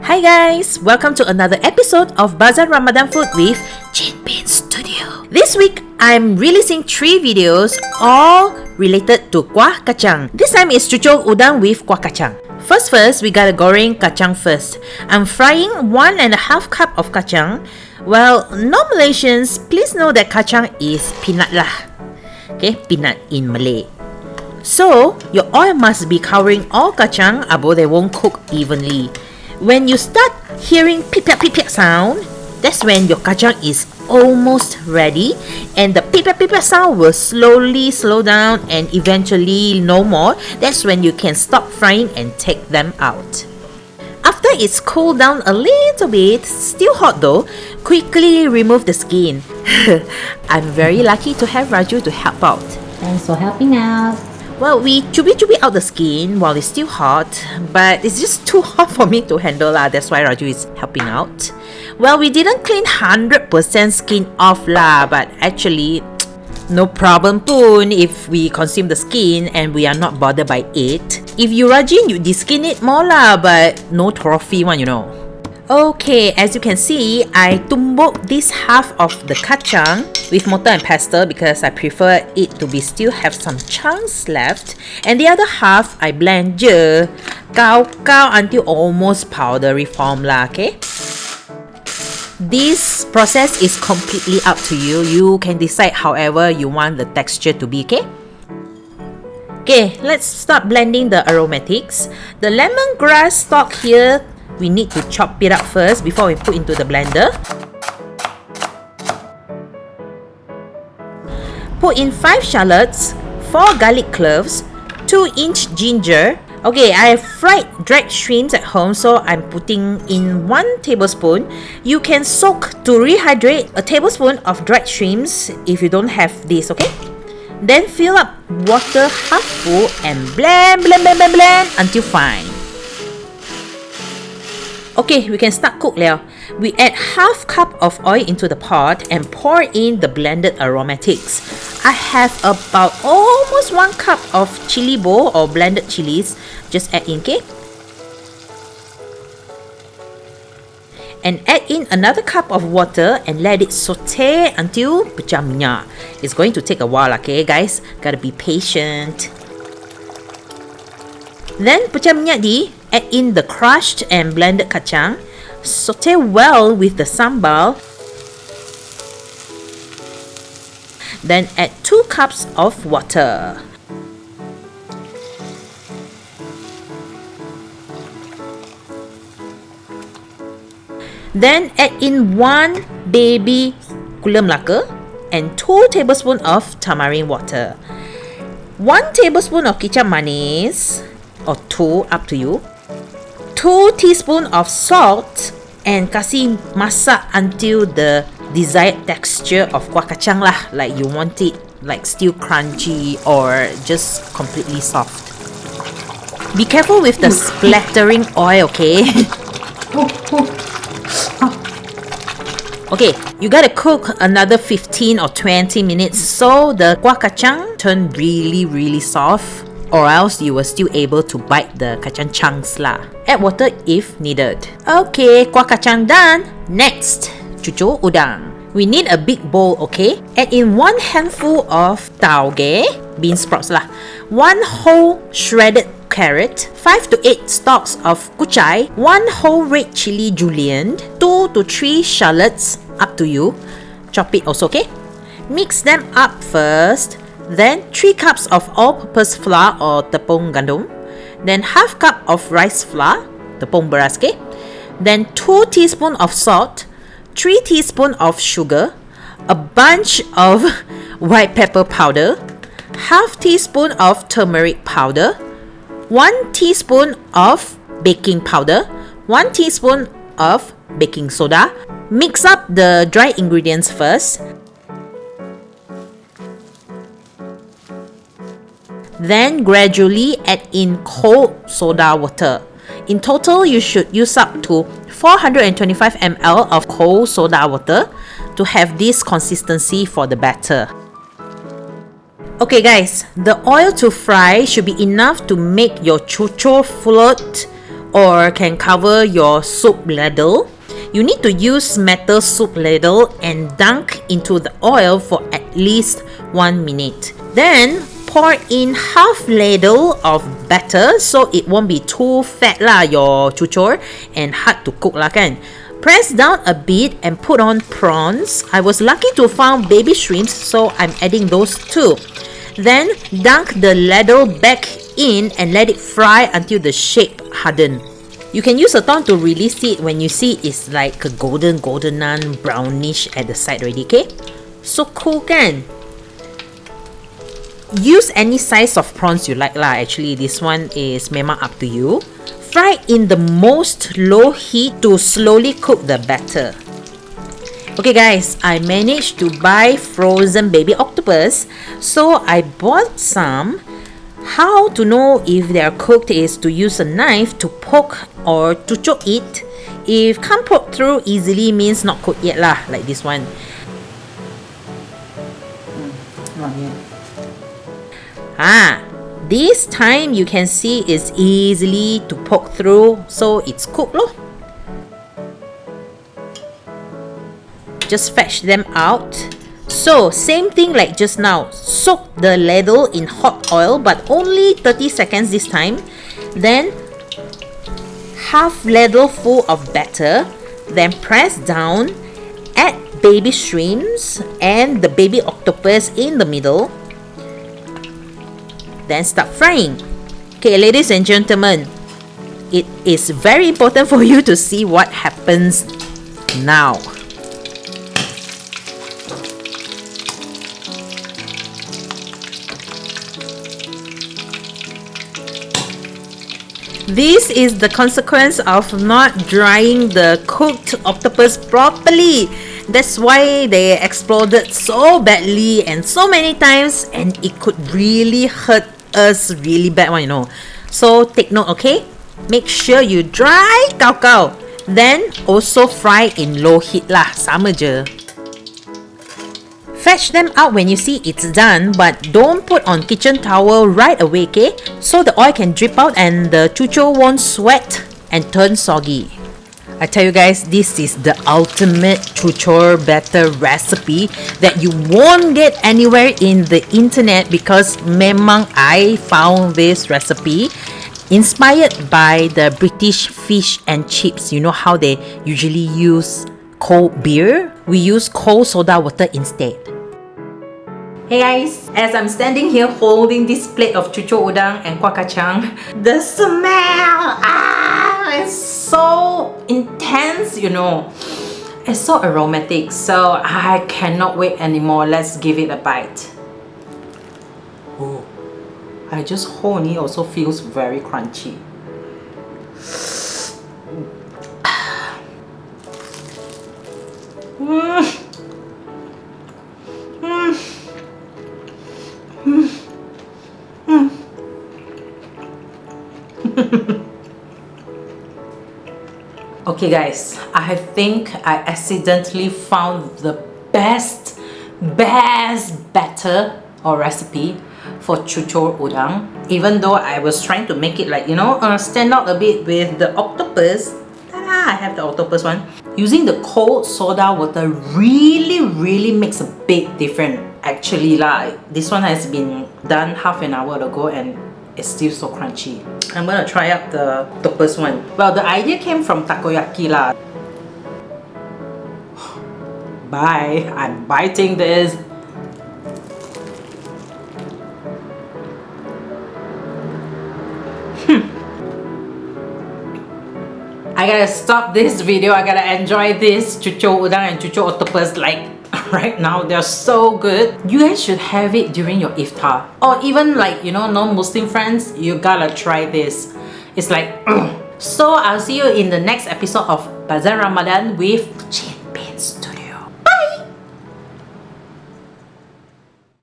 Hi guys! Welcome to another episode of Bazar Ramadan Food with JBS Studio. This week, I'm releasing 3 videos all related to kuah kacang. This time is Cucur Udang with kuah kacang. First, we gotta goreng kacang first. I'm frying 1.5 cup of kacang. Well, no Malaysians, please know that kacang is peanut lah. Okay, peanut in Malay. So, your oil must be covering all kacang, abo they won't cook evenly. When you start hearing pip-pip sound, that's when your kacang is almost ready, and the pip-pip sound will slowly slow down and eventually no more. That's when you can stop frying and take them out. After it's cooled down a little bit, still hot though, quickly remove the skin. I'm very lucky to have Raju to help out. Thanks for helping out. Well, we chubi out the skin while it's still hot, but it's just too hot for me to handle lah. That's why Raju is helping out. Well, we didn't clean 100% skin off lah, but actually, no problem pun if we consume the skin and we are not bothered by it. If you rajin, you de-skin it more lah, but no trophy one, you know. Okay, as you can see, I tumbuk this half of the kacang with mortar and pestle because I prefer it to be still have some chunks left. And the other half, I blend je, kau until almost powdery form lah, okay? This process is completely up to you. You can decide however you want the texture to be, okay? Okay, let's start blending the aromatics. The lemongrass stalk here, we need to chop it up first before we put into the blender. Put in 5 shallots, 4 garlic cloves, 2-inch ginger. Okay, I have fried dried shrimps at home, so I'm putting in 1 tablespoon. You can soak to rehydrate a tablespoon of dried shrimps if you don't have this, okay? Then fill up water half full and blend until fine. Okay, we can start cook liao. We add half cup of oil into the pot and pour in the blended aromatics. I have about almost 1 cup of Chilli Boh or blended chilies. Just add in, okay? And add in another cup of water and let it saute until pecah minyak. It's going to take a while, okay guys? Gotta be patient. Then pecah minyak di, add in the crushed and blended kacang. Saute well with the sambal. Then add 2 cups of water. Then add in 1 baby Gula Melaka and 2 tablespoons of tamarind water. 1 tablespoon of kicap manis, or 2, up to you. 2 teaspoons of salt, and kasih masak until the desired texture of kuah kacang lah. Like you want it like still crunchy or just completely soft. Be careful with the splattering oil, okay? Okay, you gotta cook another 15 or 20 minutes so the kuah kacang turn really soft, or else you were still able to bite the kacang chunks lah. Add water if needed. Okay, kuah kacang done. Next, cucur udang. We need a big bowl, okay? Add in 1 handful of tauge, bean sprouts lah, 1 whole shredded carrot, 5 to 8 stalks of kucai, 1 whole red chili julienne, 2 to 3 shallots, up to you. Chop it also, okay? Mix them up first. Then 3 cups of all-purpose flour or tepung gandum. Then half cup of rice flour, tepung beras, okay? Then 2 teaspoons of salt, 3 teaspoons of sugar, a bunch of white pepper powder, half teaspoon of turmeric powder, 1 teaspoon of baking powder, 1 teaspoon of baking soda. Mix up the dry ingredients first. Then gradually add in cold soda water. In total, you should use up to 425 ml of cold soda water to have this consistency for the batter. Okay guys, the oil to fry should be enough to make your cucur float or can cover your soup ladle. You need to use metal soup ladle and dunk into the oil for at least 1 minute. Then pour in half ladle of batter so it won't be too fat lah, your cucur, and hard to cook lah kan. Press down a bit and put on prawns. I was lucky to find baby shrimps, so I'm adding those too. Then dunk the ladle back in and let it fry until the shape harden. You can use a tongue to release it when you see it's like a golden brownish at the side already, okay? So cool kan? Use any size of prawns you like lah. Actually, this one is memang up to you. Fry in the most low heat to slowly cook the batter. Okay guys, I managed to buy frozen baby octopus, so I bought some. How to know if they are cooked is to use a knife to poke or to choke it. If can't poke through easily means not cooked yet lah, like this one. Not yet. This time you can see it's easily to poke through, so it's cooked loh. Just fetch them out. So same thing like just now. Soak the ladle in hot oil, but only 30 seconds this time. Then half ladle full of batter. Then press down. Add baby shrimps and the baby octopus in the middle. Then start frying. Okay, ladies and gentlemen, it is very important for you to see what happens now. This is the consequence of not drying the cooked octopus properly. That's why they exploded so badly and so many times, and it could really hurt us really bad one, you know. So take note, okay? Make sure you dry kau. Then also fry in low heat lah, sama je. Fetch them out when you see it's done, but don't put on kitchen towel right away, okay? So the oil can drip out and the cucur won't sweat and turn soggy. I tell you guys, this is the ultimate cucur batter recipe that you won't get anywhere in the internet, because memang I found this recipe inspired by the British fish and chips. You know how they usually use cold beer? We use cold soda water instead. Hey guys, as I'm standing here holding this plate of cucur udang and kuah kacang, the smell is so intense, you know. It's so aromatic, so I cannot wait anymore. Let's give it a bite. Oh, I just hold it also feels very crunchy. Okay guys, I think I accidentally found the best batter or recipe for cucur udang. Even though I was trying to make it like, you know, stand out a bit with the octopus. Ta-da! I have the octopus one. Using the cold soda water really makes a big difference. Actually lah, this one has been done half an hour ago and it's still so crunchy. I'm gonna try out the octopus one. Well, the idea came from takoyaki lah. Bye. I'm biting this. I gotta stop this video. I gotta enjoy this cucur udang and cucur octopus like right now. They're so good. You guys should have it during your iftar, or even like, you know, non-Muslim friends, you gotta try this. It's like so I'll see you in the next episode of Bazar Ramadan with Chilli.